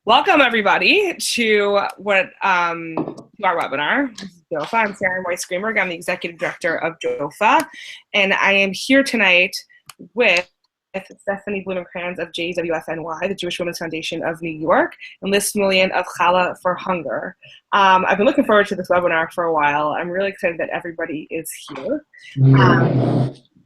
Welcome everybody to our webinar. This is JWFNY. I'm Sarah Moy-Screamberg. I'm the Executive Director of JWFNY, and I am here tonight with Stephanie Blumenkranz of JWFNY, the Jewish Women's Foundation of New York, and Smulian of Challah for Hunger. I've been looking forward to this webinar for a while. I'm really excited that everybody is here.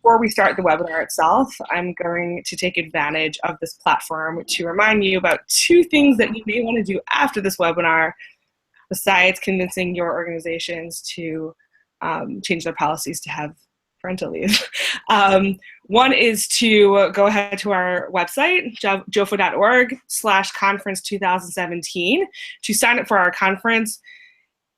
Before we start the webinar itself, I'm going to take advantage of this platform to remind you about two things that you may want to do after this webinar, besides convincing your organizations to change their policies to have parental leave. One is to go ahead to our website, jwfny.org/conference 2017, to sign up for our conference.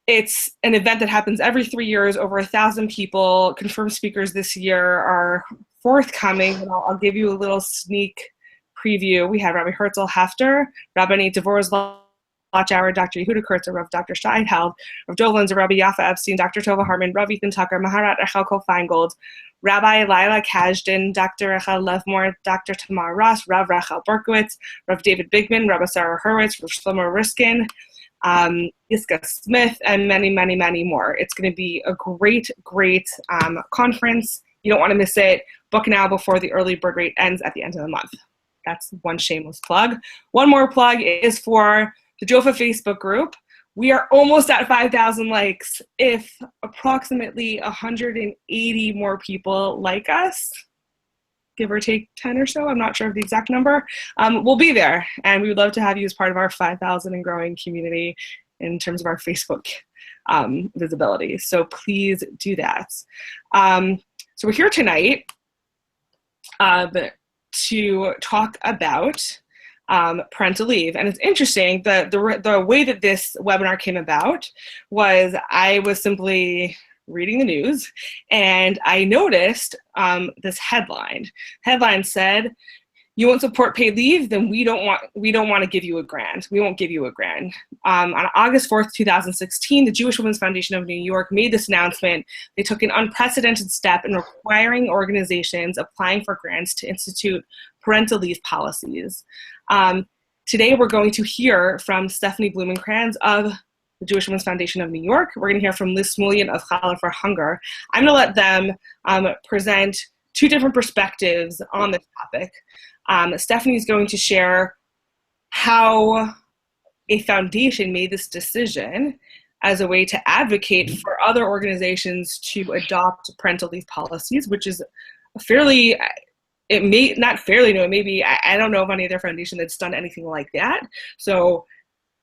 It's an event that happens every 3 years, over 1,000 people. Confirmed speakers this year are forthcoming, and I'll give you a little sneak preview. We have Rabbi Herzl Hefter, Rabbi Devorah's Lachauer, Dr. Yehuda Kurtzer, Rav Dr. Steinheld, Rav Dovlin's, Rabbi Yaffa Epstein, Dr. Tova Hartman, Rav Ethan Tucker, Maharat Rachel Feingold, Rabbi Lila Kazdan, Dr. Rachel Levmore, Dr. Tamar Ross, Rav Rachel Berkowitz, Rav David Bigman, Rabbi Sarah Hurwitz, Rav Shlomo Riskin, Yiska Smith, and many, many, many more. It's going to be a great conference. You don't want to miss it. Book now before the early bird rate ends at the end of the month. That's one shameless plug. One more plug is for the JWFNY Facebook group. We are almost at 5,000 likes. If approximately 180 more people like us, give or take 10 or so, I'm not sure of the exact number, we'll be there. And we would love to have you as part of our 5,000 and growing community in terms of our Facebook visibility. So please do that. So we're here tonight to talk about parental leave. And it's interesting, the way that this webinar came about was I was simply reading the news, and I noticed this headline. Headline said, "You won't support paid leave? Then we don't want to give you a grant. We won't give you a grant." On August 4th, 2016, the Jewish Women's Foundation of New York made this announcement. They took an unprecedented step in requiring organizations applying for grants to institute parental leave policies. Today, we're going to hear from Stephanie Blumenkranz of the Jewish Women's Foundation of New York. We're going to hear from Smulian of Challah for Hunger. I'm going to let them present two different perspectives on this topic. Stephanie is going to share how a foundation made this decision as a way to advocate for other organizations to adopt parental leave policies, which is fairly, it may, not fairly new, it may be, I don't know of any other foundation that's done anything like that. So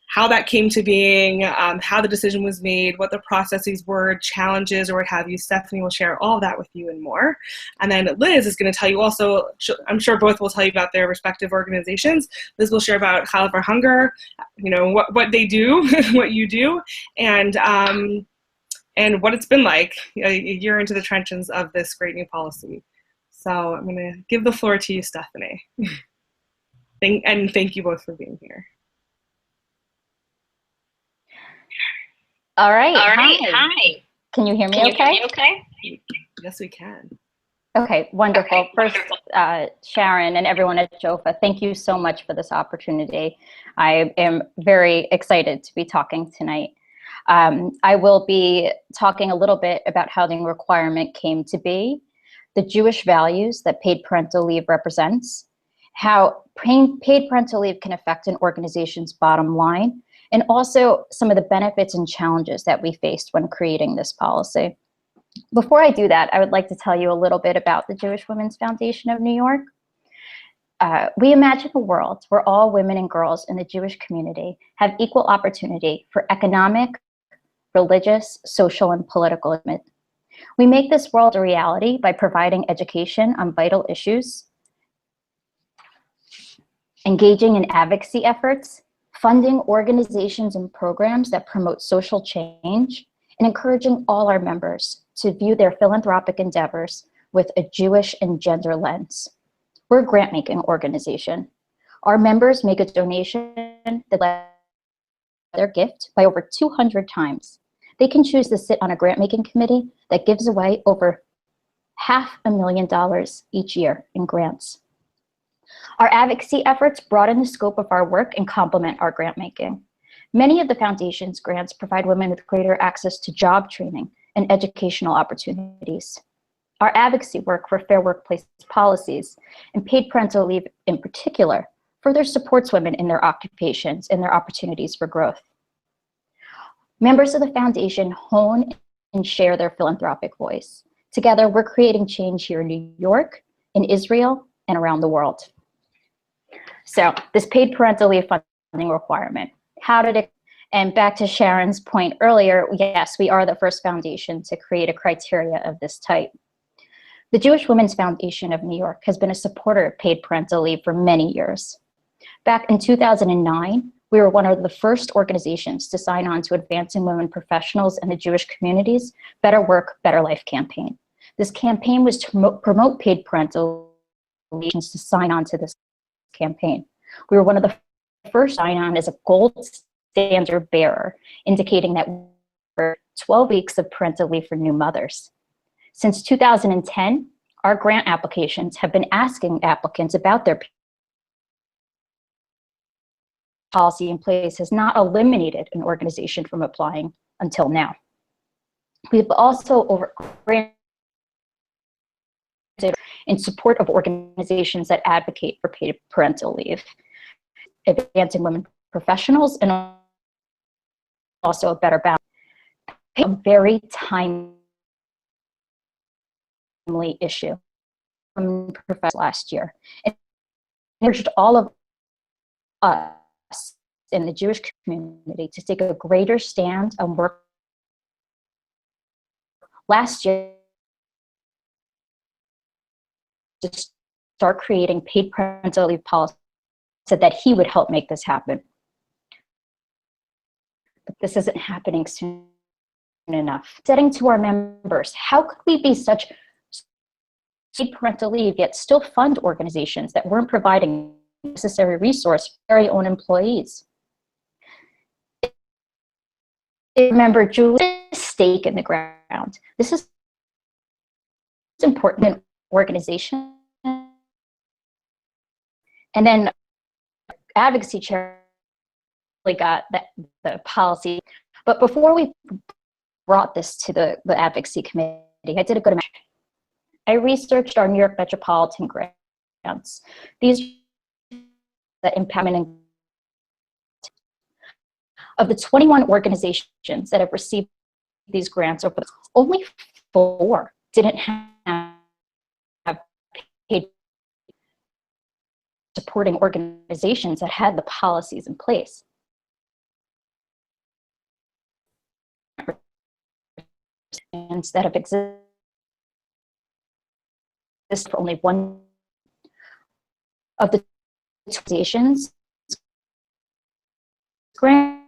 how that came to being, how the decision was made, what the processes were, challenges, or what have you. Stephanie will share all of that with you and more. And then Liz is going to tell you also, I'm sure both will tell you about their respective organizations. Liz will share about Challah for Hunger, you know, what they do, what you do, and what it's been like a year into the trenches of this great new policy. So I'm going to give the floor to you, Stephanie. And thank you both for being here. All right. Hi. Can you hear me okay? Yes, we can. Okay, wonderful. Okay, first, Sharon and everyone at JWFNY, thank you so much for this opportunity. I am very excited to be talking tonight. I will be talking a little bit about how the requirement came to be, the Jewish values that paid parental leave represents, how paid parental leave can affect an organization's bottom line, and also some of the benefits and challenges that we faced when creating this policy. Before I do that, I would like to tell you a little bit about the Jewish Women's Foundation of New York. We imagine a world where all women and girls in the Jewish community have equal opportunity for economic, religious, social, and political advancement. We make this world a reality by providing education on vital issues, engaging in advocacy efforts, funding organizations and programs that promote social change, and encouraging all our members to view their philanthropic endeavors with a Jewish and gender lens. We're a grant-making organization. Our members make a donation that lets their gift by over 200 times. They can choose to sit on a grant-making committee that gives away over $500,000 each year in grants. Our advocacy efforts broaden the scope of our work and complement our grant making. Many of the foundation's grants provide women with greater access to job training and educational opportunities. Our advocacy work for fair workplace policies and paid parental leave in particular further supports women in their occupations and their opportunities for growth. Members of the foundation hone and share their philanthropic voice. Together, we're creating change here in New York, in Israel, and around the world. So this paid parental leave funding requirement, how did it, and back to Sharon's point earlier, yes, we are the first foundation to create a criteria of this type. The Jewish Women's Foundation of New York has been a supporter of paid parental leave for many years. Back in 2009, we were one of the first organizations to sign on to Advancing Women Professionals in the Jewish Communities Better Work, Better Life campaign. This campaign was to promote paid parental leave to sign on to this campaign. We were one of the first to sign on as a gold standard bearer, indicating that we were 12 weeks of parental leave for new mothers. Since 2010, our grant applications have been asking applicants about their policy in place has not eliminated an organization from applying until now. We've also granted in support of organizations that advocate for paid parental leave, Advancing Women Professionals, and also a better balance. A very timely issue from professors last year. It urged all of us in the Jewish community to take a greater stand on work. Last year, to start creating paid parental leave policy so that he would help make this happen. But this isn't happening soon enough. Setting to our members, how could we be such paid parental leave yet still fund organizations that weren't providing necessary resource for their own employees? Remember, Julie's stake in the ground. This is important in organization. And then advocacy chair got the policy. But before we brought this to the advocacy committee, I did a good amount. I researched our New York metropolitan grants. These that impact of the 21 organizations that have received these grants, only 4 didn't have paid supporting organizations that had the policies in place. That have existed for only one of the organizations grant.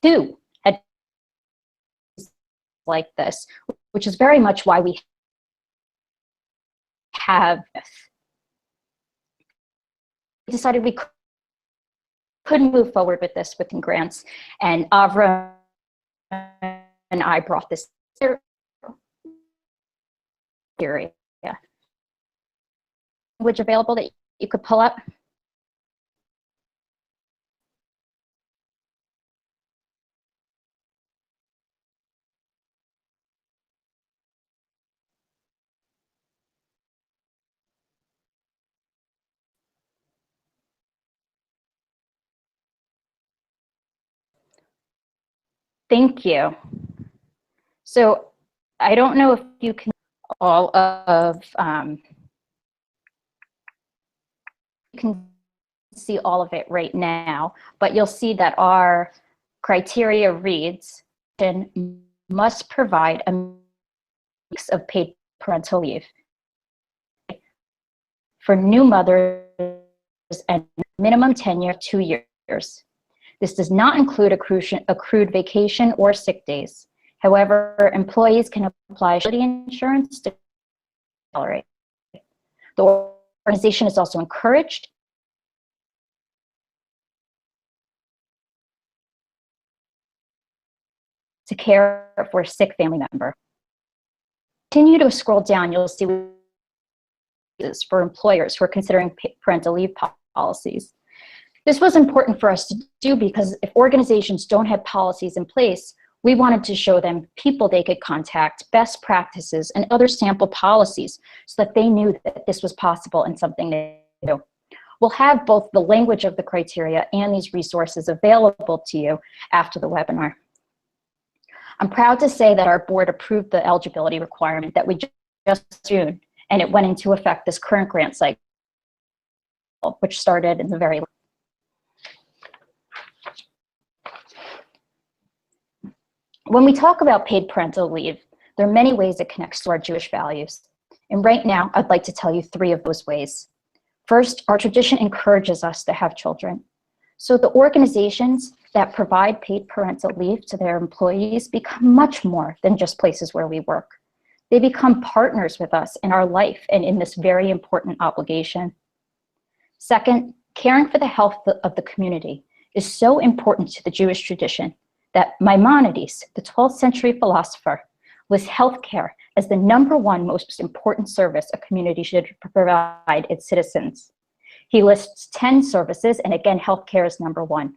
Two had like this, which is very much why we have decided we couldn't move forward with this within grants, and Avra and I brought this area. Language available that you could pull up. Thank you. So I don't know if you can all of you can see all of it right now, but you'll see that our criteria reads and must provide a mix of paid parental leave for new mothers and minimum tenure of 2 years. This does not include accrued vacation or sick days. However, employees can apply disability insurance to tolerate. The organization is also encouraged to care for a sick family member. Continue to scroll down, you'll see for employers who are considering parental leave policies. This was important for us to do because if organizations don't have policies in place, we wanted to show them people they could contact, best practices, and other sample policies so that they knew that this was possible and something they do. We'll have both the language of the criteria and these resources available to you after the webinar. I'm proud to say that our board approved the eligibility requirement that we just June, and it went into effect this current grant cycle, which started in the very When we talk about paid parental leave, there are many ways it connects to our Jewish values. And right now, I'd like to tell you 3 of those ways. First, our tradition encourages us to have children. So the organizations that provide paid parental leave to their employees become much more than just places where we work. They become partners with us in our life and in this very important obligation. Second, caring for the health of the community is so important to the Jewish tradition that Maimonides, the 12th century philosopher, lists healthcare as the #1 most important service a community should provide its citizens. He lists 10 services, and again, healthcare is #1.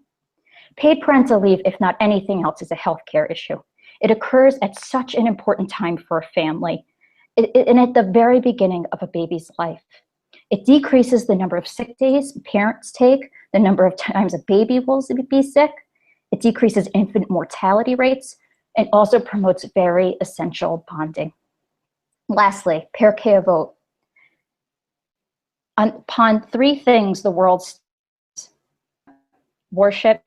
Paid parental leave, if not anything else, is a healthcare issue. It occurs at such an important time for a family, and at the very beginning of a baby's life. It decreases the number of sick days parents take, the number of times a baby will be sick. It decreases infant mortality rates and also promotes very essential bonding. Lastly, Pirkei Avot. Upon 3 things the world stands: worship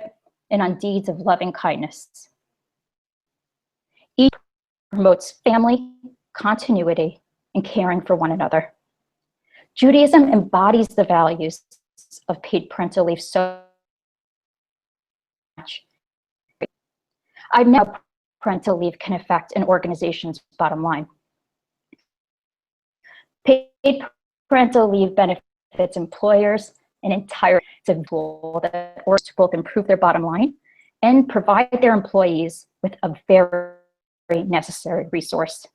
and on deeds of loving kindness. Each promotes family, continuity, and caring for one another. Judaism embodies the values of paid parental leave so much. I know parental leave can affect an organization's bottom line. Paid parental leave benefits employers and entire tool that works to both improve their bottom line and provide their employees with a very necessary resource.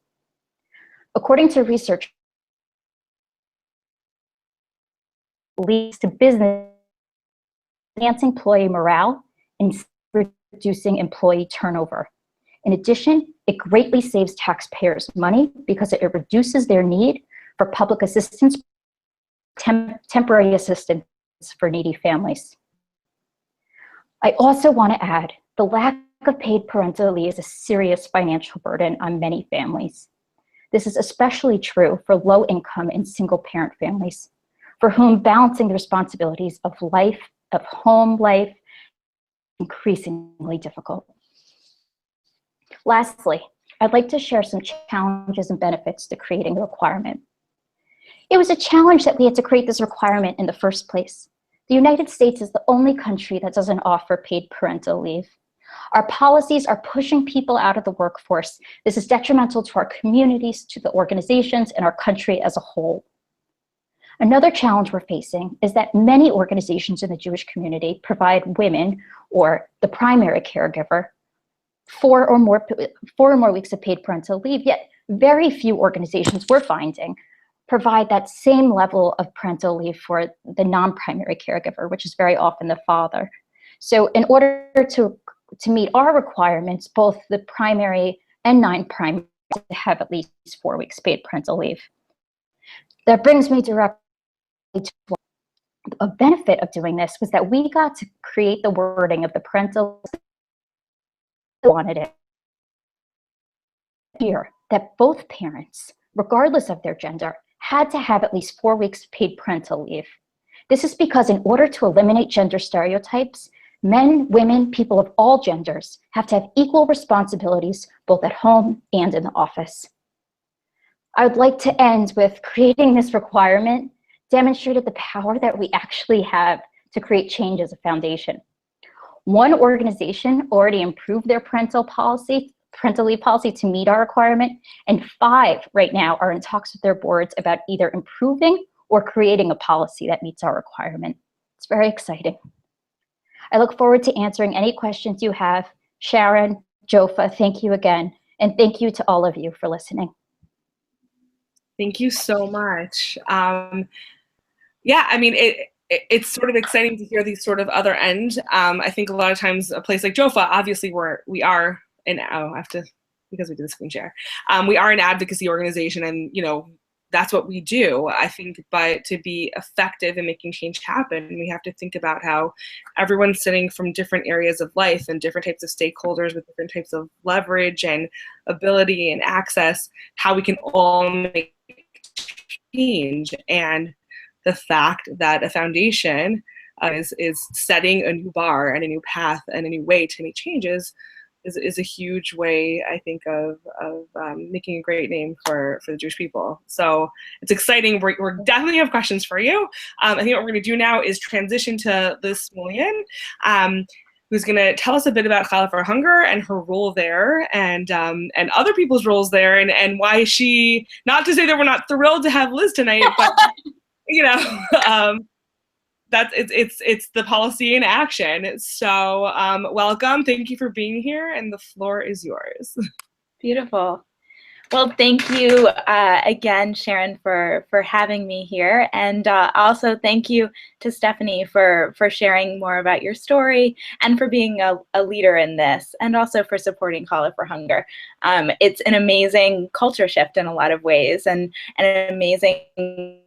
According to research, leads to business enhancing employee morale and reducing employee turnover. In addition, it greatly saves taxpayers money because it reduces their need for public assistance, temporary assistance for needy families. I also want to add, the lack of paid parental leave is a serious financial burden on many families. This is especially true for low-income and single-parent families, for whom balancing the responsibilities of life, of home life, increasingly difficult. Lastly, I'd like to share some challenges and benefits to creating the requirement. It was a challenge that we had to create this requirement in the first place. The United States is the only country that doesn't offer paid parental leave. Our policies are pushing people out of the workforce. This is detrimental to our communities, to the organizations, and our country as a whole. Another challenge we're facing is that many organizations in the Jewish community provide women, or the primary caregiver, 4 or more weeks of paid parental leave, yet very few organizations we're finding provide that same level of parental leave for the non-primary caregiver, which is very often the father. So in order to meet our requirements, both the primary and non-primary have at least 4 weeks paid parental leave. That brings me directly to a benefit of doing this was that we got to create the wording of the parental wanted it here that both parents, regardless of their gender, had to have at least 4 weeks paid parental leave. This is because in order to eliminate gender stereotypes, men, women, people of all genders have to have equal responsibilities both at home and in the office. I would like to end with creating this requirement demonstrated the power that we actually have to create change as a foundation. One organization already improved their parental leave policy to meet our requirement, and 5 right now are in talks with their boards about either improving or creating a policy that meets our requirement. It's very exciting. I look forward to answering any questions you have. Sharon, JWFNY, thank you again. And thank you to all of you for listening. Thank you so much. Yeah, I mean, it's sort of exciting to hear these sort of other end. I think a lot of times a place like JWFNY, obviously we are an, oh, I have to, because we did the screen share, we are an advocacy organization, and, you know, that's what we do, I think. But to be effective in making change happen, we have to think about how everyone's sitting from different areas of life and different types of stakeholders with different types of leverage and ability and access, how we can all make change. And the fact that a foundation is setting a new bar and a new path and a new way to make changes is a huge way, I think, of making a great name for the Jewish people. So it's exciting. We're definitely have questions for you. I think what we're going to do now is transition to Liz Smulian, who's going to tell us a bit about Challah for Hunger and her role there, and other people's roles there, and why she, not to say that we're not thrilled to have Liz tonight, but you know, it's the policy in action. So welcome, thank you for being here, and the floor is yours. Beautiful. Well, thank you again, Sharon, for having me here, and also thank you to Stephanie for sharing more about your story and for being a leader in this, and also for supporting Challah for Hunger. It's an amazing culture shift in a lot of ways, and an amazing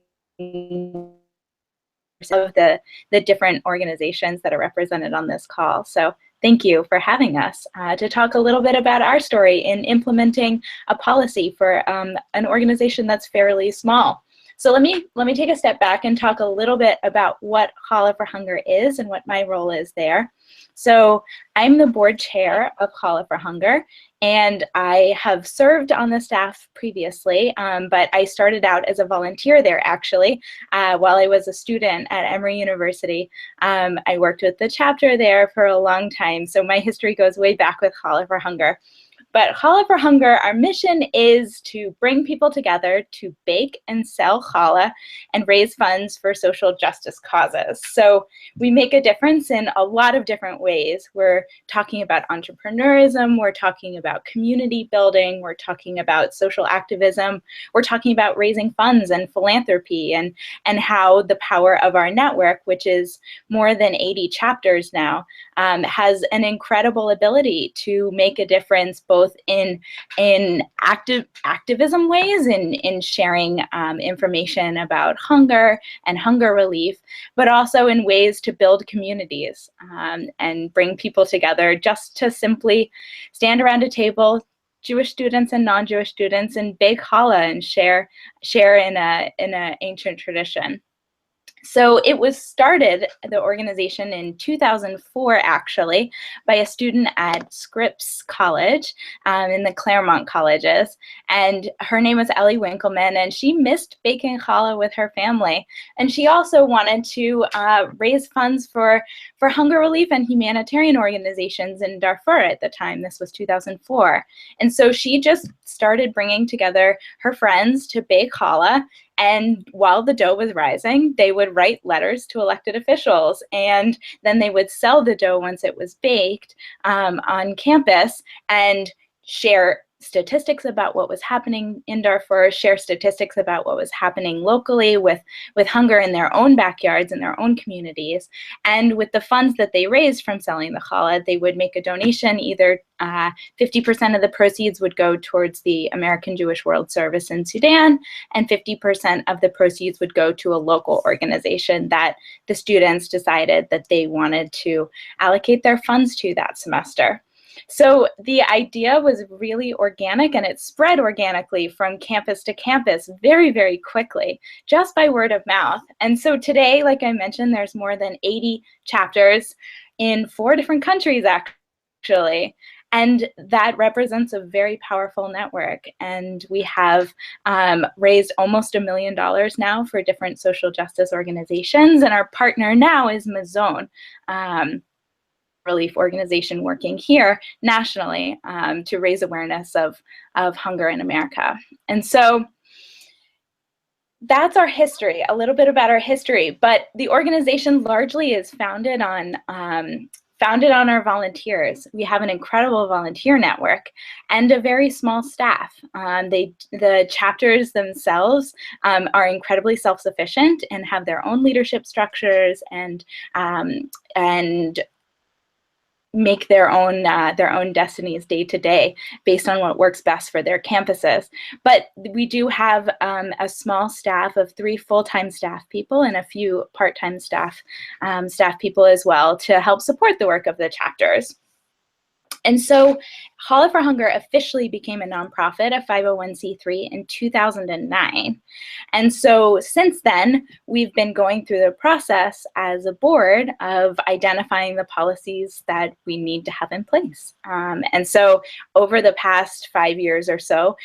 of the different organizations that are represented on this call. So thank you for having us to talk a little bit about our story in implementing a policy for an organization that's fairly small. So let me take a step back and talk a little bit about what Challah for Hunger is and what my role is there. So I'm the board chair of Challah for Hunger, and I have served on the staff previously, but I started out as a volunteer there, actually, while I was a student at Emory University. I worked with the chapter there for a long time, so my history goes way back with Challah for Hunger. But Challah for Hunger, our mission is to bring people together to bake and sell challah and raise funds for social justice causes. So we make a difference in a lot of different ways. We're talking about entrepreneurism, we're talking about community building, we're talking about social activism, we're talking about raising funds and philanthropy, and how the power of our network, which is more than 80 chapters now, has an incredible ability to make a difference both in activism ways, in sharing information about hunger and hunger relief, but also in ways to build communities and bring people together just to simply stand around a table, Jewish students and non-Jewish students, and bake challah and share in an ancient tradition. So it was started, the organization, in 2004, actually, by a student at Scripps College in the Claremont colleges. And her name was Ellie Winkleman, and she missed baking challah with her family. And she also wanted to raise funds for hunger relief and humanitarian organizations in Darfur at the time. This was 2004. And so she just started bringing together her friends to bake challah. And while the dough was rising, they would write letters to elected officials, and then they would sell the dough once it was baked on campus and share statistics about what was happening in Darfur, share statistics about what was happening locally with hunger in their own backyards, in their own communities. And with the funds that they raised from selling the challah, they would make a donation. Either 50% of the proceeds would go towards the American Jewish World Service in Sudan, and 50% of the proceeds would go to a local organization that the students decided that they wanted to allocate their funds to that semester. So the idea was really organic, and it spread organically from campus to campus very, very quickly, just by word of mouth. And so today, like I mentioned, there's more than 80 chapters in 4 different countries, actually. And that represents a very powerful network. And we have raised almost $1 million now for different social justice organizations. And our partner now is Mazon, relief organization working here nationally to raise awareness of hunger in America. And so that's our history, a little bit about our history. But the organization largely is founded on founded on our volunteers. We have an incredible volunteer network and a very small staff. The chapters themselves are incredibly self-sufficient and have their own leadership structures and make their own destinies day to day based on what works best for their campuses. But we do have a small staff of 3 full-time staff people and a few part-time staff people as well to help support the work of the chapters. And so Challah for Hunger officially became a nonprofit, a 501c3 in 2009. And so since then, we've been going through the process as a board of identifying the policies that we need to have in place. And so over the past 5 years or so,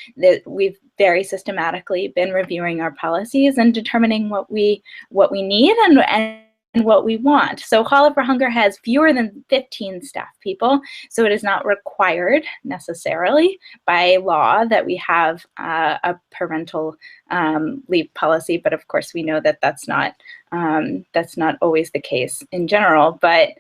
we've very systematically been reviewing our policies and determining what we need and what we want. So Challah for Hunger has fewer than 15 staff people, so it is not required necessarily by law that we have a parental leave policy, but of course we know that that's not always the case in general. But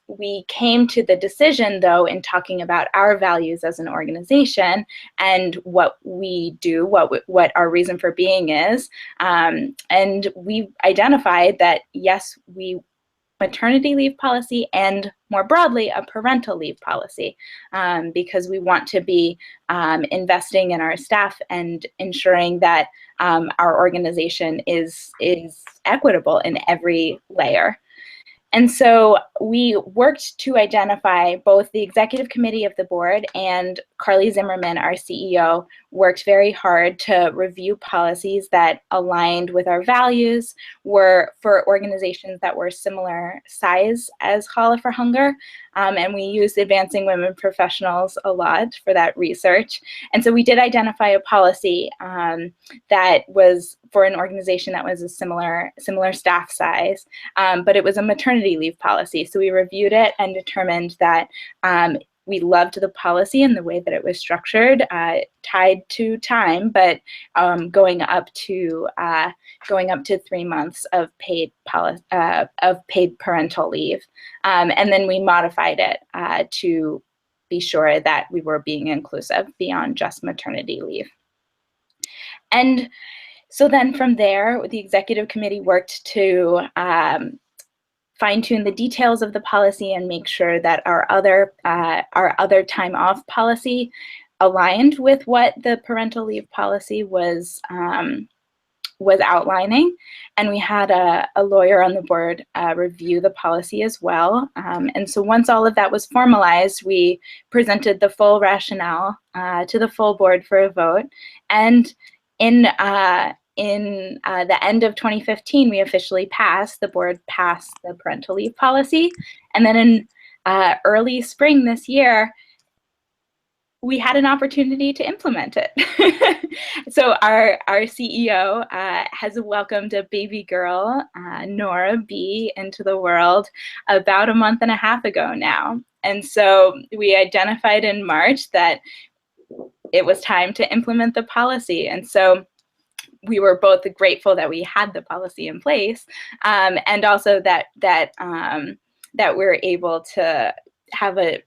we came to the decision, though, in talking about our values as an organization and what we do, what our reason for being is, and we identified that yes, maternity leave policy and more broadly a parental leave policy, because we want to be investing in our staff and ensuring that our organization is equitable in every layer. And so we worked to identify both the executive committee of the board and Carly Zimmerman, our CEO, worked very hard to review policies that aligned with our values, were for organizations that were similar size as Challah for Hunger. And we used Advancing Women Professionals a lot for that research. And so we did identify a policy that was for an organization that was a similar staff size, but it was a maternity leave policy. So we reviewed it and determined that we loved the policy and the way that it was structured, tied to time, but going up to 3 months of paid parental leave, and then we modified it to be sure that we were being inclusive beyond just maternity leave. And so then from there, the executive committee worked to fine-tune the details of the policy and make sure that our other time off policy aligned with what the parental leave policy was outlining. And we had a lawyer on the board review the policy as well. And so once all of that was formalized, we presented the full rationale to the full board for a vote. And in the end of 2015, we officially the board passed the parental leave policy. And then in early spring this year, we had an opportunity to implement it. So our CEO has welcomed a baby girl, Nora B, into the world about a month and a half ago now. And so we identified in March that it was time to implement the policy. And so we were both grateful that we had the policy in place, and also that we're able to have a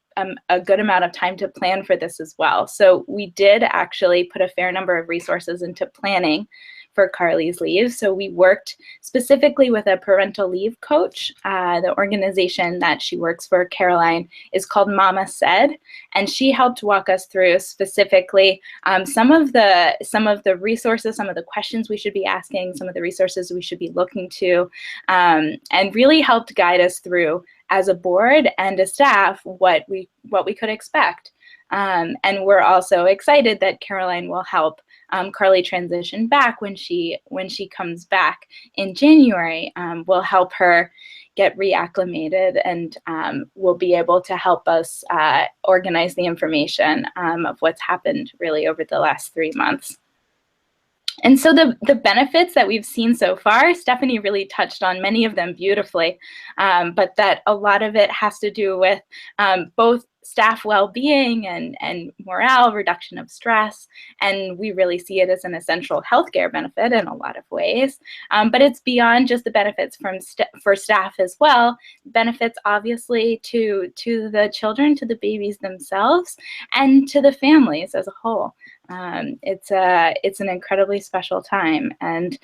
good amount of time to plan for this as well. So we did actually put a fair number of resources into planning for Carly's leave. So we worked specifically with a parental leave coach. The organization that she works for, Caroline, is called Mama Said, and she helped walk us through specifically some of the resources, some of the questions we should be asking, some of the resources we should be looking to, and really helped guide us through as a board and a staff what we could expect. And we're also excited that Caroline will help Carly transition back when she comes back in January. We'll help her get reacclimated, and will be able to help us organize the information of what's happened really over the last 3 months. And so the benefits that we've seen so far, Stephanie really touched on many of them beautifully, but that a lot of it has to do with both staff well-being and morale, reduction of stress, and we really see it as an essential healthcare benefit in a lot of ways. But it's beyond just the benefits for staff as well. Benefits obviously to the children, to the babies themselves, and to the families as a whole. It's an incredibly special time, and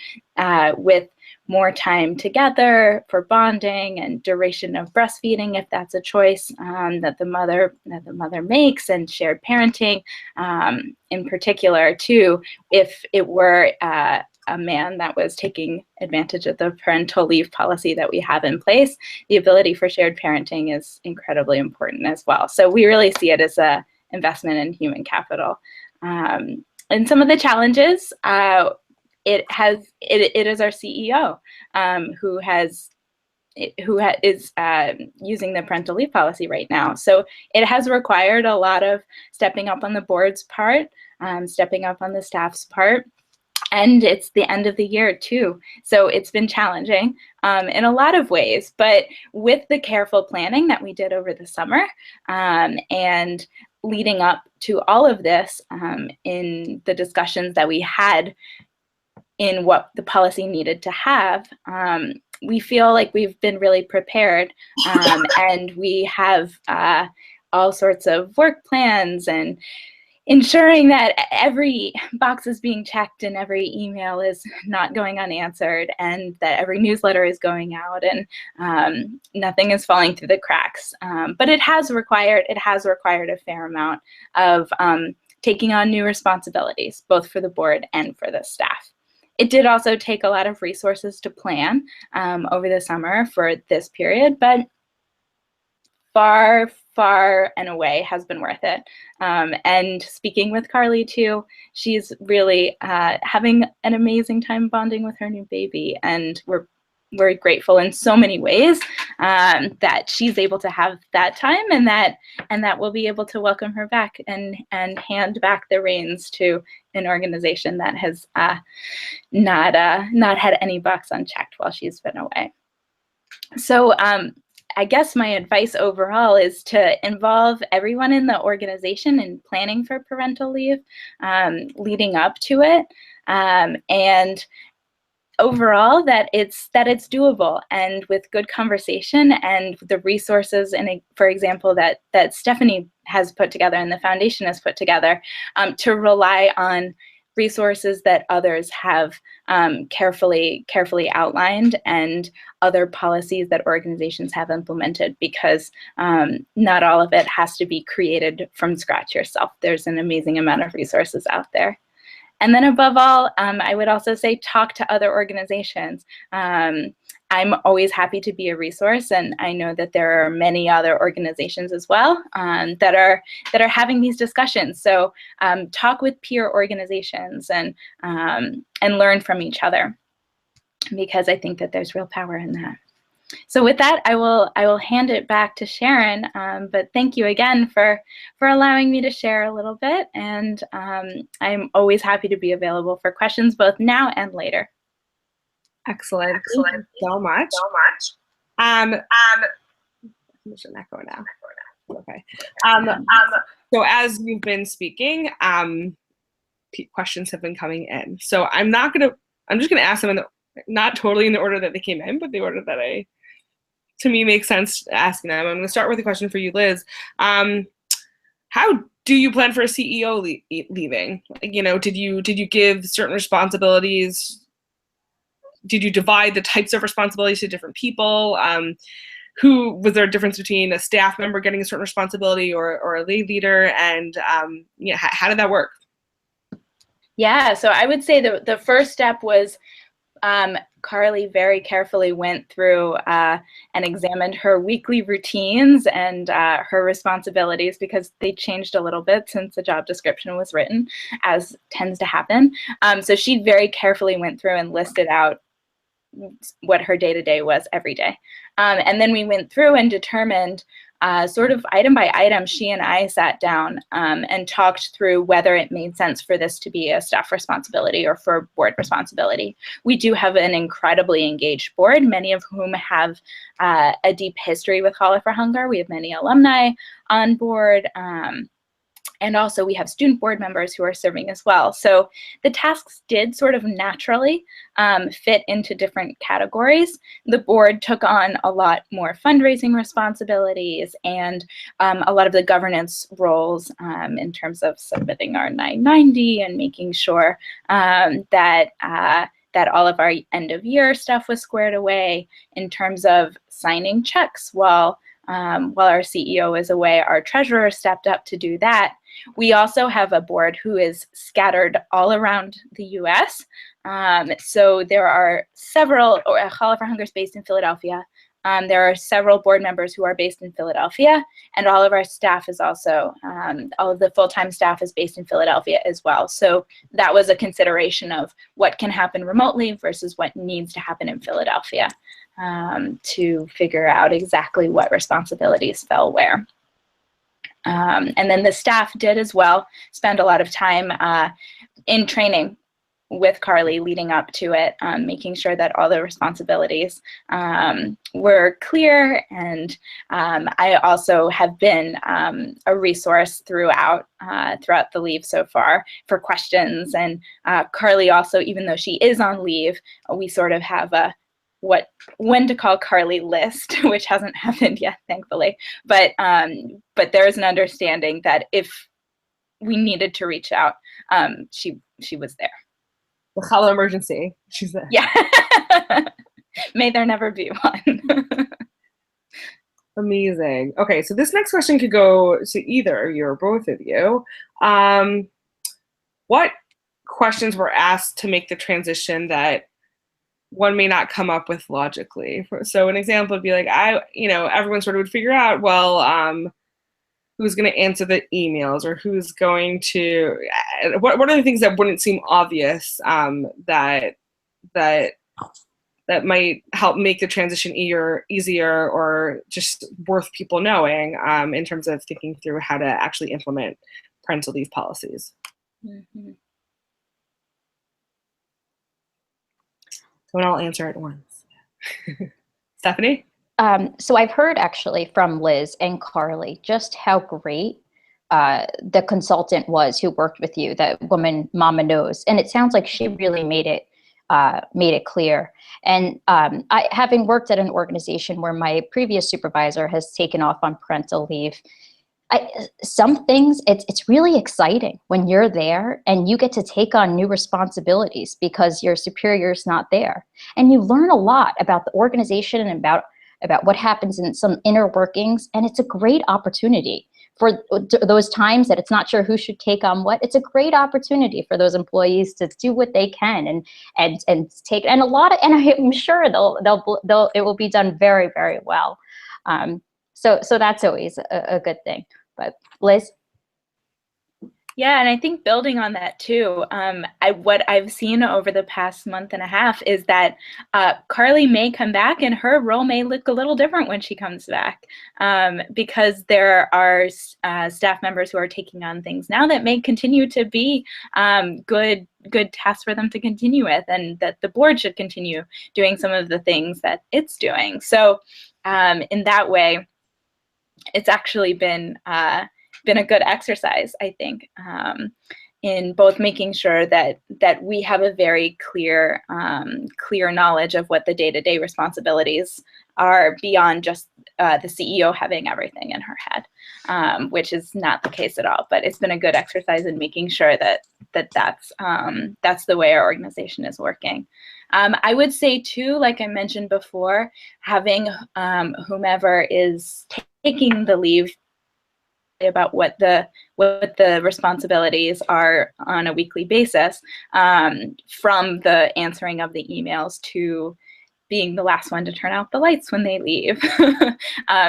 with more time together for bonding and duration of breastfeeding, if that's a choice that the mother makes, and shared parenting in particular too, if it were a man that was taking advantage of the parental leave policy that we have in place, the ability for shared parenting is incredibly important as well. So we really see it as an investment in human capital. And some of the challenges, it is our CEO who is using the parental leave policy right now. So it has required a lot of stepping up on the board's part, stepping up on the staff's part. And it's the end of the year too. So it's been challenging in a lot of ways, but with the careful planning that we did over the summer and leading up to all of this in the discussions that we had in what the policy needed to have, we feel like we've been really prepared, and we have all sorts of work plans and ensuring that every box is being checked and every email is not going unanswered, and that every newsletter is going out, and nothing is falling through the cracks. But it has required a fair amount of taking on new responsibilities, both for the board and for the staff. It did also take a lot of resources to plan over the summer for this period, but far and away has been worth it. And speaking with Carly too, she's really having an amazing time bonding with her new baby, and we're grateful in so many ways that she's able to have that time, and that we'll be able to welcome her back and hand back the reins to an organization that has not had any box unchecked while she's been away. So I guess my advice overall is to involve everyone in the organization in planning for parental leave, leading up to it, and overall that it's doable, and with good conversation and the resources, and for example that Stephanie has put together and the foundation has put together, to rely on resources that others have carefully outlined, and other policies that organizations have implemented, because not all of it has to be created from scratch yourself. There's an amazing amount of resources out there. And then above all, I would also say talk to other organizations. I'm always happy to be a resource, and I know that there are many other organizations as well that are having these discussions. So talk with peer organizations and learn from each other, because I think that there's real power in that. So with that, I will hand it back to Sharon. But thank you again for allowing me to share a little bit, and I'm always happy to be available for questions both now and later. Excellent. Thank you so much. I'm just an echo now. Okay. So as you've been speaking, questions have been coming in. So I'm just gonna ask them not totally in the order that they came in, but the order that to me makes sense asking them. I'm gonna start with a question for you, Liz. How do you plan for a CEO leaving? You know, did you give certain responsibilities? Did you divide the types of responsibilities to different people? Was there a difference between a staff member getting a certain responsibility or a leader? And how did that work? Yeah, so I would say the first step was Carly very carefully went through and examined her weekly routines and her responsibilities, because they changed a little bit since the job description was written, as tends to happen. So she very carefully went through and listed out what her day-to-day was every day. And then we went through and determined sort of item by item, she and I sat down and talked through whether it made sense for this to be a staff responsibility or for board responsibility. We do have an incredibly engaged board, many of whom have a deep history with Challah for Hunger. We have many alumni on board. And also we have student board members who are serving as well. So the tasks did sort of naturally fit into different categories. The board took on a lot more fundraising responsibilities and a lot of the governance roles in terms of submitting our 990 and making sure that all of our end of year stuff was squared away. In terms of signing checks while our CEO is away, our treasurer stepped up to do that. We also have a board who is scattered all around the US. So there are several, Challah for Hunger is based in Philadelphia. There are several board members who are based in Philadelphia, and all of our staff is also, all of the full-time staff is based in Philadelphia as well. So that was a consideration of what can happen remotely versus what needs to happen in Philadelphia to figure out exactly what responsibilities fell where. And then the staff did as well spend a lot of time in training with Carly leading up to it, making sure that all the responsibilities were clear. And I also have been a resource throughout the leave so far for questions. And Carly also, even though she is on leave, we sort of have a when to call Carly list, which hasn't happened yet, thankfully. But there is an understanding that if we needed to reach out, she was there. The Challah emergency. She's there. Yeah. May there never be one. Amazing. Okay, so this next question could go to either you or both of you. What questions were asked to make the transition that one may not come up with logically? So an example would be like, everyone sort of would figure out, well, who's going to answer the emails, or who's going to, what are the things that wouldn't seem obvious that might help make the transition easier or just worth people knowing in terms of thinking through how to actually implement parental leave policies? Mm-hmm. So I'll answer at once. Stephanie? So I've heard actually from Liz and Carly just how great the consultant was who worked with you, that woman Mama Knows. And it sounds like she really made it clear. And having worked at an organization where my previous supervisor has taken off on parental leave, some things, it's really exciting when you're there and you get to take on new responsibilities because your superior's not there. And you learn a lot about the organization and about what happens in some inner workings. And it's a great opportunity for those times that it's not sure who should take on what. It's a great opportunity for those employees to do what they can and take, and I'm sure it will be done very, very well. So that's always a good thing. But Liz? Yeah, and I think building on that too, what I've seen over the past month and a half is that Carly may come back and her role may look a little different when she comes back, because there are staff members who are taking on things now that may continue to be good tasks for them to continue with, and that the board should continue doing some of the things that it's doing. So in that way, it's actually been a good exercise, I think, in both making sure that we have a very clear knowledge of what the day-to-day responsibilities are beyond just the CEO having everything in her head, which is not the case at all. But it's been a good exercise in making sure that's the way our organization is working. I would say too, like I mentioned before, having whomever is taking the leave about what the responsibilities are on a weekly basis, from the answering of the emails to being the last one to turn out the lights when they leave.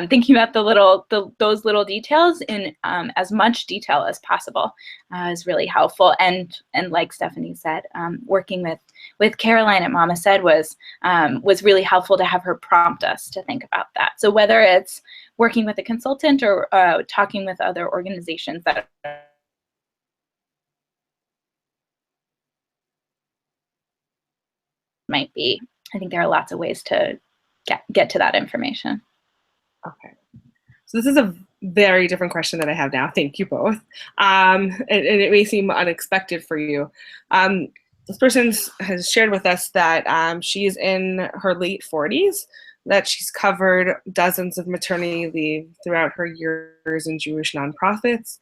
Thinking about those little details in as much detail as possible is really helpful. And like Stephanie said, working with Caroline at Mama Said was really helpful to have her prompt us to think about that. So whether it's working with a consultant or talking with other organizations that might be. I think there are lots of ways to get to that information. Okay. So this is a very different question that I have now. Thank you both. And it may seem unexpected for you. This person has shared with us that she's in her late 40s, that she's covered dozens of maternity leave throughout her years in Jewish nonprofits.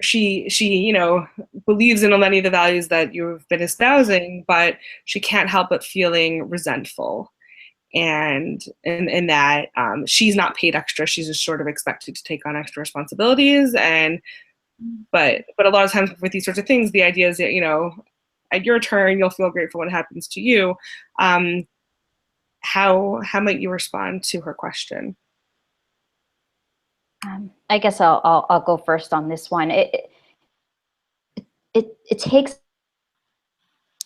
She you know, believes in many of the values that you've been espousing, but she can't help but feeling resentful. And in that she's not paid extra, she's just sort of expected to take on extra responsibilities. And but a lot of times with these sorts of things, the idea is that, you know, at your turn, you'll feel grateful when it happens to you. How might you respond to her question? I guess I'll go first on this one. It takes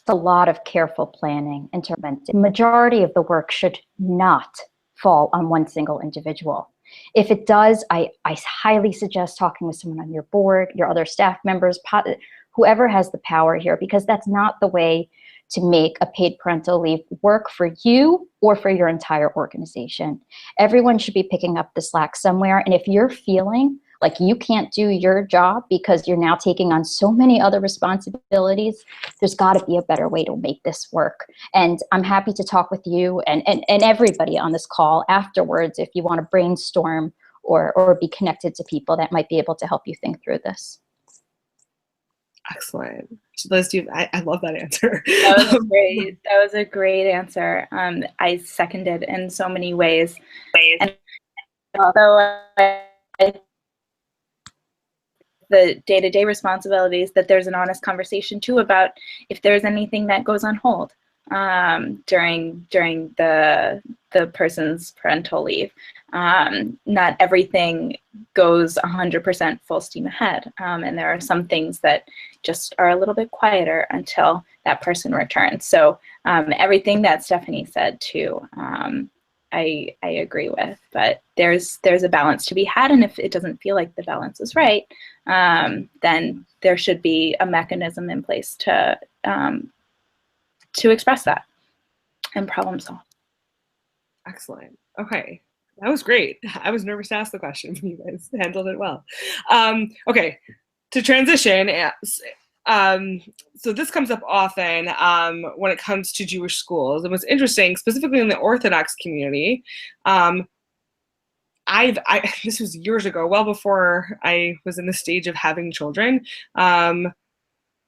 a lot of careful planning and intervention. The majority of the work should not fall on one single individual. If it does, I highly suggest talking with someone on your board, your other staff members, whoever has the power here, because that's not the way to make a paid parental leave work for you or for your entire organization. Everyone should be picking up the slack somewhere. And if you're feeling like you can't do your job because you're now taking on so many other responsibilities, there's got to be a better way to make this work. And I'm happy to talk with you and everybody on this call afterwards if you want to brainstorm or be connected to people that might be able to help you think through this. Excellent. Liz, I love that answer. That was great. That was a great answer. I seconded in so many ways. And although the day-to-day responsibilities, that there's an honest conversation too about if there's anything that goes on hold during the person's parental leave. Not everything goes 100% full steam ahead, and there are some things that just are a little bit quieter until that person returns. So everything that Stephanie said too, I agree with, but there's a balance to be had, and if it doesn't feel like the balance is right, then there should be a mechanism in place to express that and problem solve. Excellent. Okay, that was great. I was nervous to ask the question, but you guys handled it well. Okay, to transition, so this comes up often when it comes to Jewish schools. And what's interesting, specifically in the Orthodox community, this was years ago, well before I was in the stage of having children. I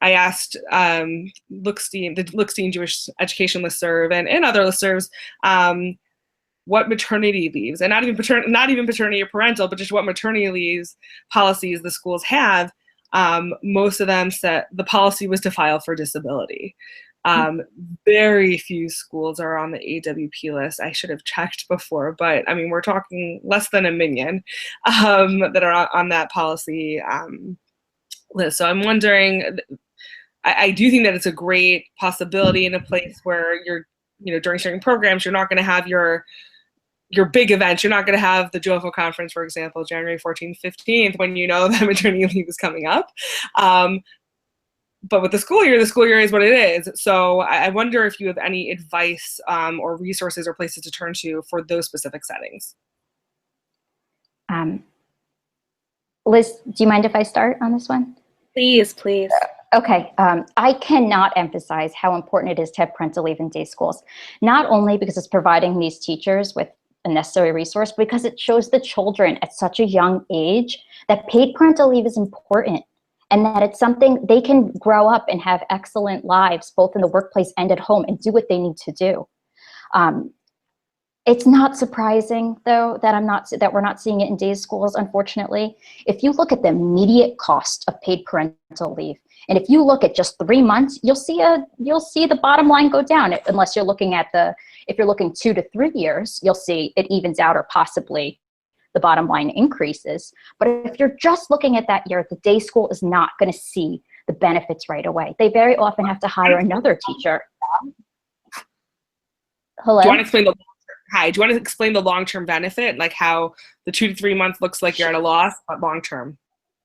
asked the Lookstein Jewish Education Listserv and other listservs what maternity leaves, and not even paternity or parental, but just what maternity leaves policies the schools have. Most of them said the policy was to file for disability. Very few schools are on the AWP list. I should have checked before, but I mean, we're talking less than 1 million that are on that policy list. So I'm wondering, I do think that it's a great possibility in a place where during certain programs, you're not going to have your big events. You're not going to have the JWFNY conference, for example, January 14th, 15th, when you know that maternity leave is coming up. But with the school year is what it is. So I wonder if you have any advice or resources or places to turn to for those specific settings. Liz, do you mind if I start on this one? Please, please. Okay, I cannot emphasize how important it is to have parental leave in day schools, not only because it's providing these teachers with a necessary resource, but because it shows the children at such a young age that paid parental leave is important and that it's something they can grow up and have excellent lives, both in the workplace and at home, and do what they need to do. It's not surprising, though, that we're not seeing it in day schools, unfortunately. If you look at the immediate cost of paid parental leave, and if you look at just 3 months, you'll see the bottom line go down. Unless you're looking at if you're looking 2 to 3 years, you'll see it evens out or possibly the bottom line increases. But if you're just looking at that year, the day school is not going to see the benefits right away. They very often have to hire another teacher. Hello? Do you want to explain high. Do you want to explain the long-term benefit, like how the 2 to 3 months looks like you're at a loss, but long-term?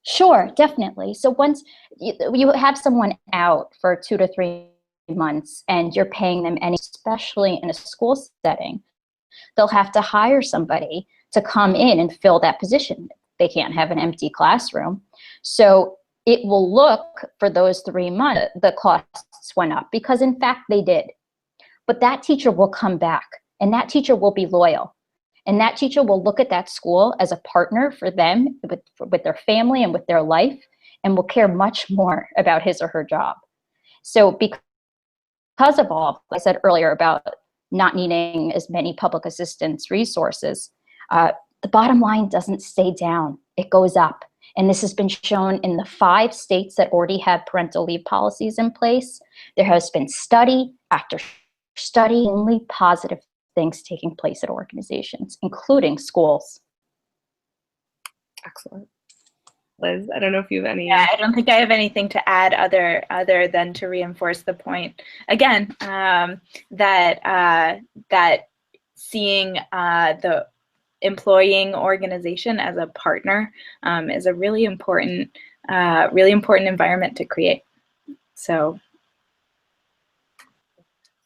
Sure, definitely. So once you have someone out for 2 to 3 months and you're paying them, and especially in a school setting, they'll have to hire somebody to come in and fill that position. They can't have an empty classroom. So it will look, for those 3 months, the costs went up, because in fact they did. But that teacher will come back, and that teacher will be loyal. And that teacher will look at that school as a partner for them, with their family and with their life, and will care much more about his or her job. So because of all I said earlier about not needing as many public assistance resources, the bottom line doesn't stay down, it goes up. And this has been shown in the 5 states that already have parental leave policies in place. There has been study after study, only positive things taking place at organizations, including schools. Excellent. Liz, I don't know if you have any. Yeah, I don't think I have anything to add other than to reinforce the point again, that seeing the employing organization as a partner is a really important environment to create. So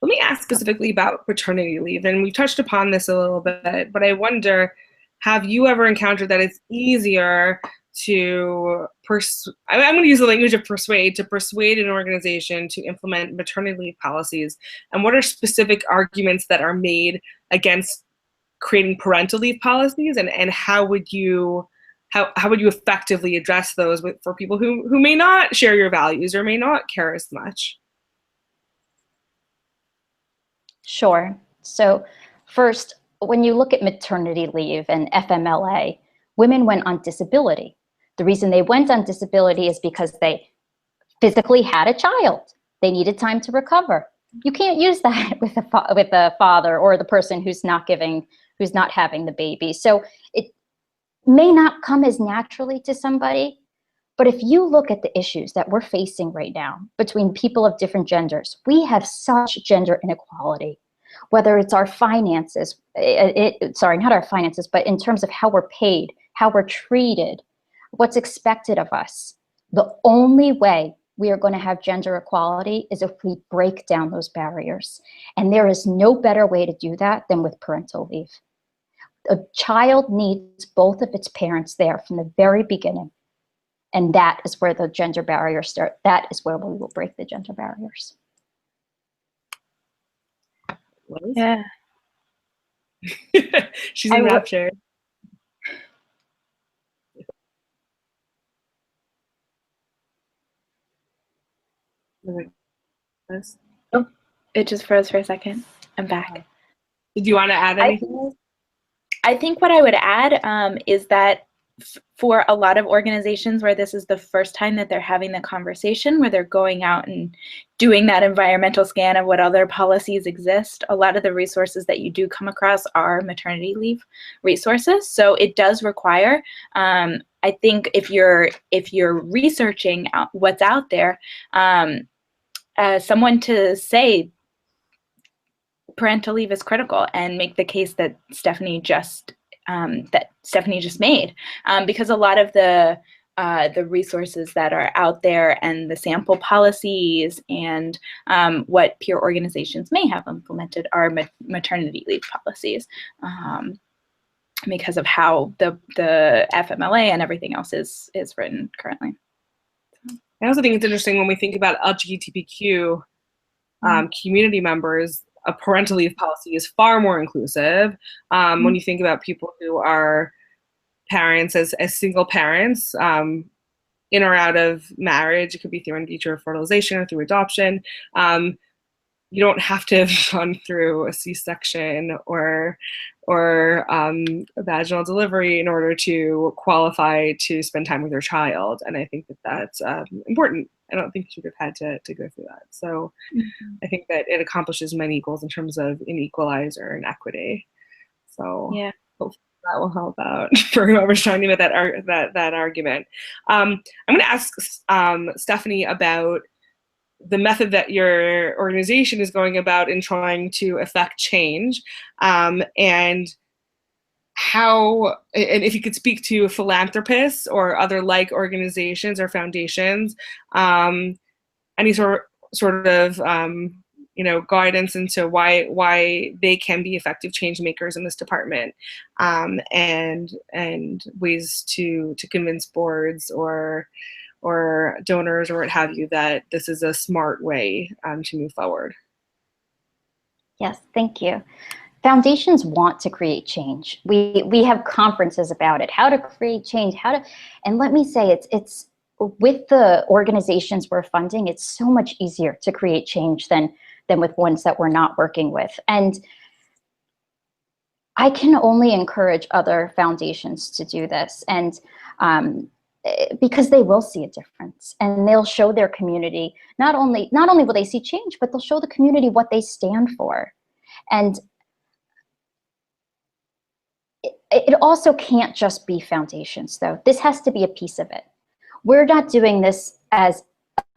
let me ask specifically about paternity leave, and we touched upon this a little bit, but I wonder, have you ever encountered that it's easier to I'm going to use the language of persuade an organization to implement maternity leave policies? And what are specific arguments that are made against creating parental leave policies, and how would you effectively address those for people who may not share your values or may not care as much? Sure. So first, when you look at maternity leave and FMLA, women went on disability. The reason they went on disability is because they physically had a child. They needed time to recover. You can't use that with the father or the person who's not having the baby. So it may not come as naturally to somebody, but if you look at the issues that we're facing right now between people of different genders, we have such gender inequality, whether it's our finances, not our finances, but in terms of how we're paid, how we're treated, what's expected of us. The only way we are going to have gender equality is if we break down those barriers. And there is no better way to do that than with parental leave. A child needs both of its parents there from the very beginning. And that is where the gender barriers start. That is where we will break the gender barriers. Yeah. She's enraptured. Oh, it just froze for a second. I'm back. Did you want to add anything? I think what I would add is that for a lot of organizations where this is the first time that they're having the conversation, where they're going out and doing that environmental scan of what other policies exist, a lot of the resources that you do come across are maternity leave resources. So it does require, I think if you're researching what's out there, someone to say parental leave is critical and make the case that Stephanie just made, because a lot of the resources that are out there and the sample policies and what peer organizations may have implemented are maternity leave policies, because of how the FMLA and everything else is written currently. I also think it's interesting when we think about LGBTQ community members. A parental leave policy is far more inclusive. When you think about people who are parents as single parents, in or out of marriage, it could be through in vitro fertilization or through adoption. You don't have to have gone through a C-section or a vaginal delivery in order to qualify to spend time with your child. And I think that that's important. I don't think you should have had to go through that. So I think that it accomplishes many goals in terms of an equalizer and equity. So yeah, hopefully that will help out for whoever's trying to make that argument. I'm going to ask Stephanie about the method that your organization is going about in trying to affect change, and how, and if you could speak to philanthropists or other like organizations or foundations, any sort of guidance into why they can be effective change makers in this department, and ways to convince boards or donors or what have you that this is a smart way to move forward. Yes, thank you. Foundations want to create change. We have conferences about it, how to create change, and let me say, it's with the organizations we're funding, it's so much easier to create change than with ones that we're not working with. And I can only encourage other foundations to do this, and because they will see a difference, and they'll show their community, not only will they see change, but they'll show the community what they stand for. And it also can't just be foundations, though. This has to be a piece of it. We're not doing this as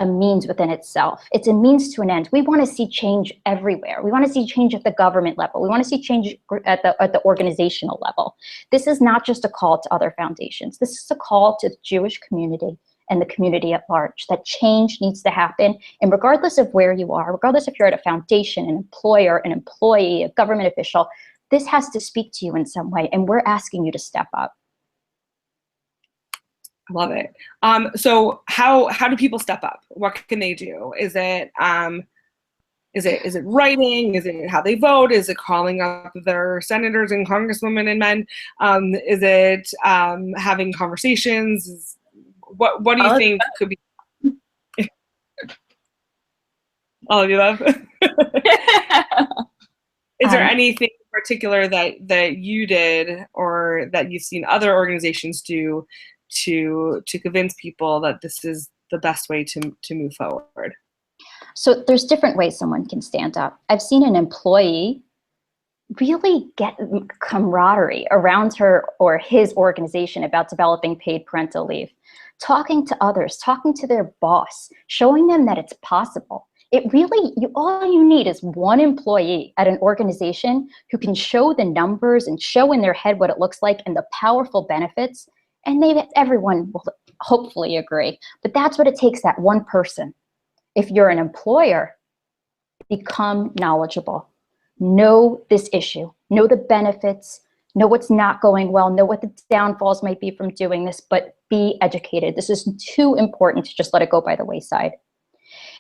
a means within itself. It's a means to an end. We want to see change everywhere. We want to see change at the government level. We want to see change at the organizational level. This is not just a call to other foundations. This is a call to the Jewish community and the community at large, that change needs to happen. And regardless of where you are, regardless if you're at a foundation, an employer, an employee, a government official, this has to speak to you in some way, and we're asking you to step up. I love it. So how do people step up? What can they do? Is it writing? Is it how they vote? Is it calling up their senators and congresswomen and men? Is it having conversations? What do you think could be? All of you love. Is there anything in particular that you did or that you've seen other organizations do to convince people that this is the best way to move forward? So there's different ways someone can stand up. I've seen an employee really get camaraderie around her or his organization about developing paid parental leave, talking to others, talking to their boss, showing them that it's possible. It really, all you need is one employee at an organization who can show the numbers and show in their head what it looks like and the powerful benefits, and everyone will hopefully agree. But that's what it takes, that one person. If you're an employer, become knowledgeable. Know this issue, know the benefits, know what's not going well, know what the downfalls might be from doing this, but be educated. This is too important to just let it go by the wayside.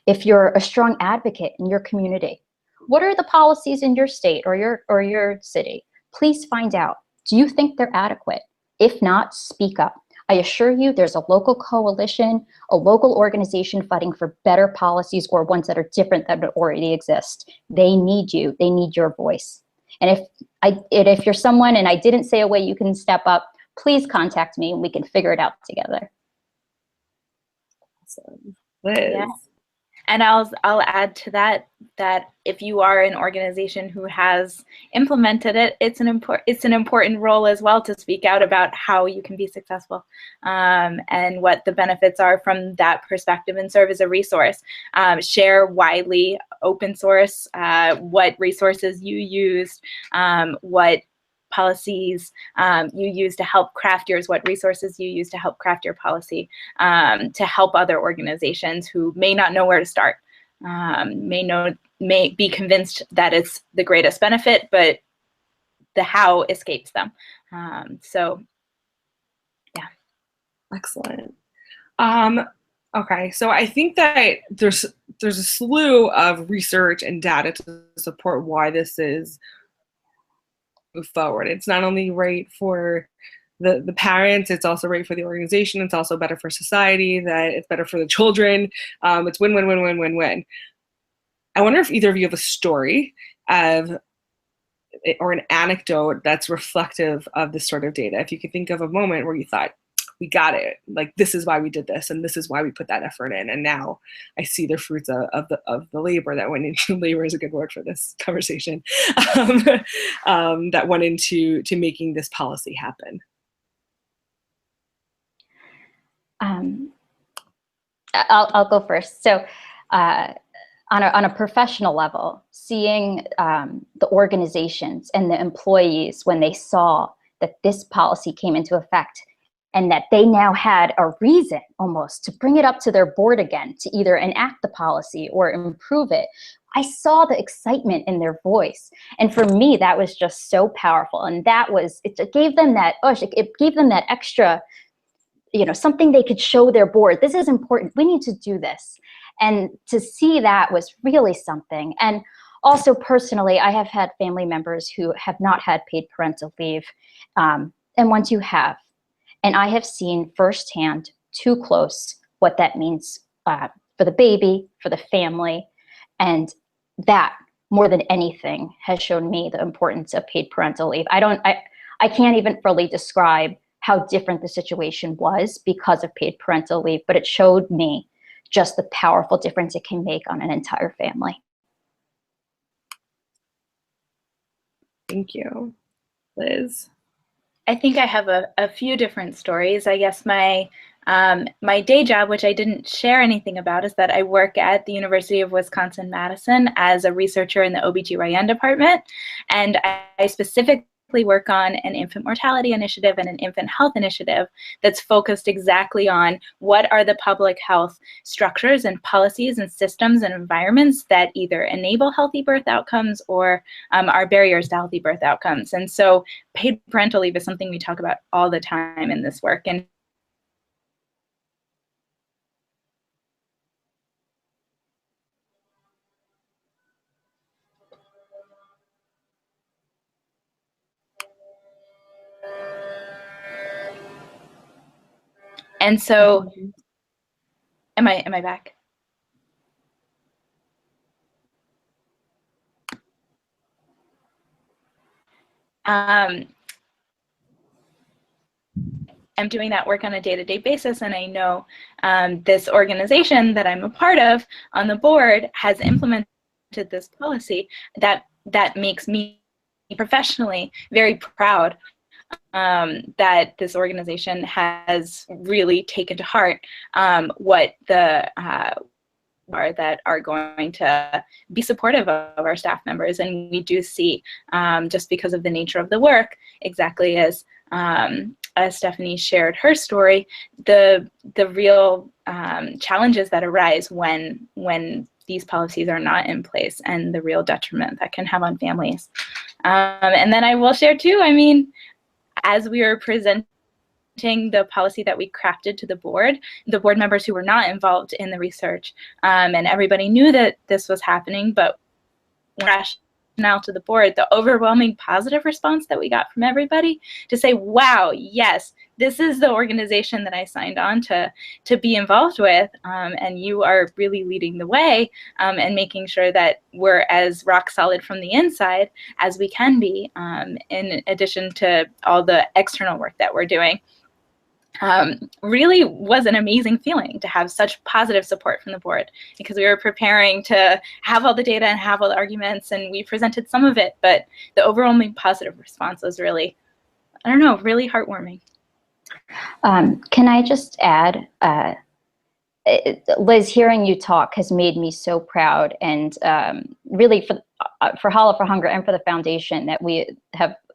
If you're a strong advocate in your community, what are the policies in your state or your city? Please find out. Do you think they're adequate? If not, speak up. I assure you there's a local coalition, a local organization fighting for better policies or ones that are different that already exist. They need you. They need your voice. And if you're someone and I didn't say a way you can step up, please contact me and we can figure it out together. Awesome. Liz. Yeah. And I'll add to that if you are an organization who has implemented it, it's an important role as well to speak out about how you can be successful, and what the benefits are from that perspective, and serve as a resource. Share widely, open source, what resources you used, what policies you use to help craft yours, what resources you use to help craft your policy, to help other organizations who may not know where to start, may be convinced that it's the greatest benefit, but the how escapes them. So, yeah. Excellent. Okay, so I think that there's a slew of research and data to support why this is move forward. It's not only right for the parents, it's also right for the organization, it's also better for society, that it's better for the children. It's win, win, win, win, win, win. I wonder if either of you have a story of or an anecdote that's reflective of this sort of data. If you could think of a moment where you thought, we got it, like this is why we did this and this is why we put that effort in, and now I see the fruits of the labor that went into labor is a good word for this conversation, that went into making this policy happen. I'll go first. So on a professional level, seeing the organizations and the employees when they saw that this policy came into effect and that they now had a reason almost to bring it up to their board again to either enact the policy or improve it. I saw the excitement in their voice. And for me, that was just so powerful. And that was, it gave them that, it gave them that extra, something they could show their board. This is important. We need to do this. And to see that was really something. And also personally, I have had family members who have not had paid parental leave. And once you have, and I have seen firsthand, too close, what that means for the baby, for the family. And that, more than anything, has shown me the importance of paid parental leave. I can't even fully describe how different the situation was because of paid parental leave, but it showed me just the powerful difference it can make on an entire family. Thank you. Liz? I think I have a few different stories. I guess my day job, which I didn't share anything about, is that I work at the University of Wisconsin-Madison as a researcher in the OBGYN department. And I specifically work on an infant mortality initiative and an infant health initiative that's focused exactly on what are the public health structures and policies and systems and environments that either enable healthy birth outcomes or are barriers to healthy birth outcomes. And so paid parental leave is something we talk about all the time in this work. And so, am I back? I'm doing that work on a day-to-day basis, and I know this organization that I'm a part of on the board has implemented this policy that makes me professionally very proud that this organization has really taken to heart what the that are going to be supportive of our staff members. And we do see, just because of the nature of the work, exactly as Stephanie shared her story, the real challenges that arise when these policies are not in place and the real detriment that can have on families. And then I will share too, I mean, as we were presenting the policy that we crafted to the board members who were not involved in the research, and everybody knew that this was happening, but rationale to the board, the overwhelming positive response that we got from everybody to say, wow, yes, this is the organization that I signed on to be involved with, and you are really leading the way and making sure that we're as rock solid from the inside as we can be, in addition to all the external work that we're doing. Really was an amazing feeling to have such positive support from the board, because we were preparing to have all the data and have all the arguments, and we presented some of it, but the overwhelming positive response was really, I don't know, really heartwarming. Can I just add, Liz, hearing you talk has made me so proud, and really for Challah for Hunger and for the foundation that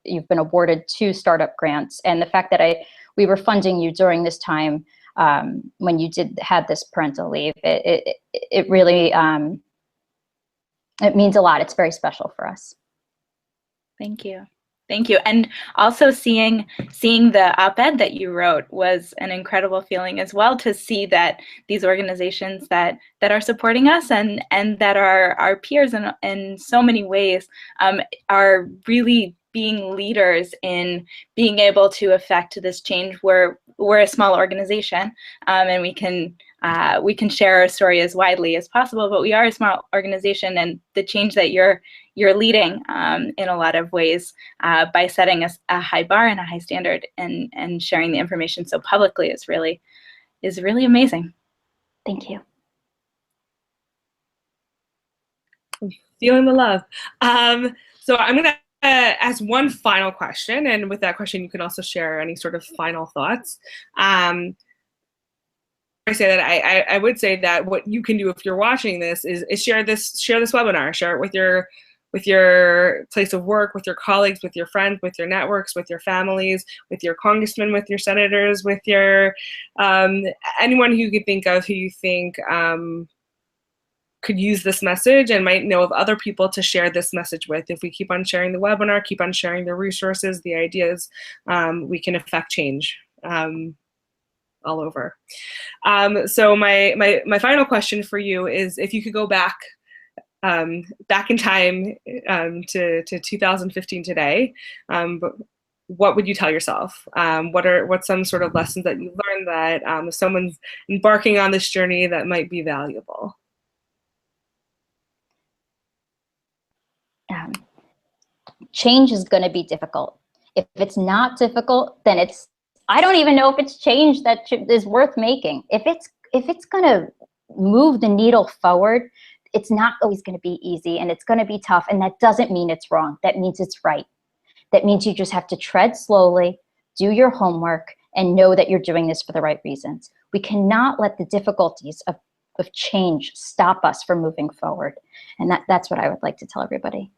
you've been awarded 2 startup grants, and the fact that we were funding you during this time when you had this parental leave. It really, it means a lot. It's very special for us. Thank you. Thank you. And also seeing the op-ed that you wrote was an incredible feeling as well, to see that these organizations that are supporting us and that are our peers in so many ways are really being leaders in being able to affect this change. We're a small organization, and we can share our story as widely as possible, but we are a small organization, and the change that you're leading in a lot of ways by setting a high bar and a high standard and sharing the information so publicly is really amazing. Thank you. I'm feeling the love. So I'm gonna ask one final question, and with that question you can also share any sort of final thoughts. I say that, I would say that what you can do if you're watching this is share this webinar, share it with your place of work, with your colleagues, with your friends, with your networks, with your families, with your congressmen, with your senators, with your anyone who you could think of who you think could use this message and might know of other people to share this message with. If we keep on sharing the webinar, keep on sharing the resources, the ideas, we can affect change all over. So my final question for you is, if you could go back in time to 2015 today, what would you tell yourself? What's some sort of lessons that you learned that if someone's embarking on this journey that might be valuable? Change is going to be difficult. If it's not difficult, then I don't even know if it's change that is worth making. If it's going to move the needle forward, it's not always going to be easy, and it's going to be tough, and that doesn't mean it's wrong. That means it's right. That means you just have to tread slowly, do your homework, and know that you're doing this for the right reasons. We cannot let the difficulties of change stop us from moving forward. And that's what I would like to tell everybody.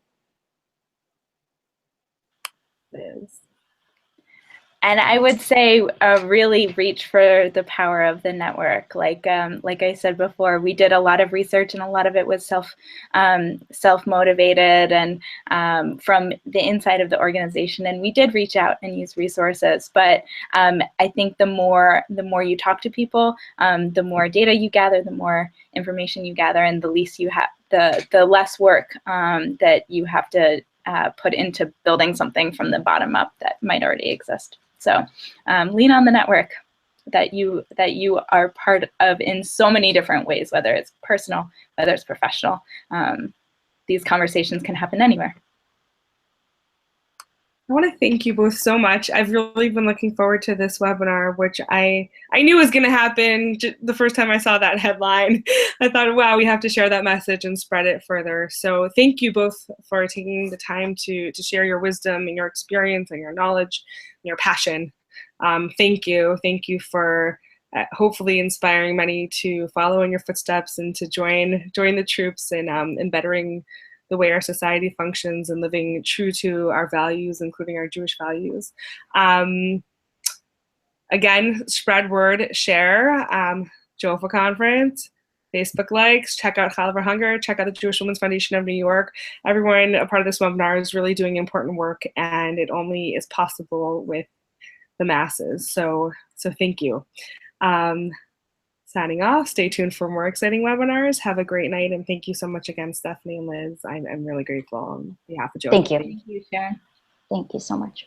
And I would say really reach for the power of the network. Like I said before, we did a lot of research, and a lot of it was self-motivated and from the inside of the organization. And we did reach out and use resources. But I think the more you talk to people, the more data you gather, the more information you gather, and the least you have, the less work that you have to put into building something from the bottom up that might already exist. So lean on the network that you are part of in so many different ways, whether it's personal, whether it's professional. These conversations can happen anywhere. I want to thank you both so much. I've really been looking forward to this webinar, which I knew was going to happen the first time I saw that headline. I thought, wow, we have to share that message and spread it further. So thank you both for taking the time to share your wisdom and your experience and your knowledge and your passion. Thank you. Thank you for hopefully inspiring many to follow in your footsteps and to join the troops in bettering the way our society functions and living true to our values, including our Jewish values. Again, spread word, share, JWFNY conference, Facebook likes, check out Challah for Hunger, check out the Jewish Women's Foundation of New York. Everyone a part of this webinar is really doing important work, and it only is possible with the masses. So thank you. Signing off. Stay tuned for more exciting webinars. Have a great night, and thank you so much again, Stephanie and Liz. I'm really grateful on behalf of JWFNY. Thank you. Thank you, Sharon. Thank you so much.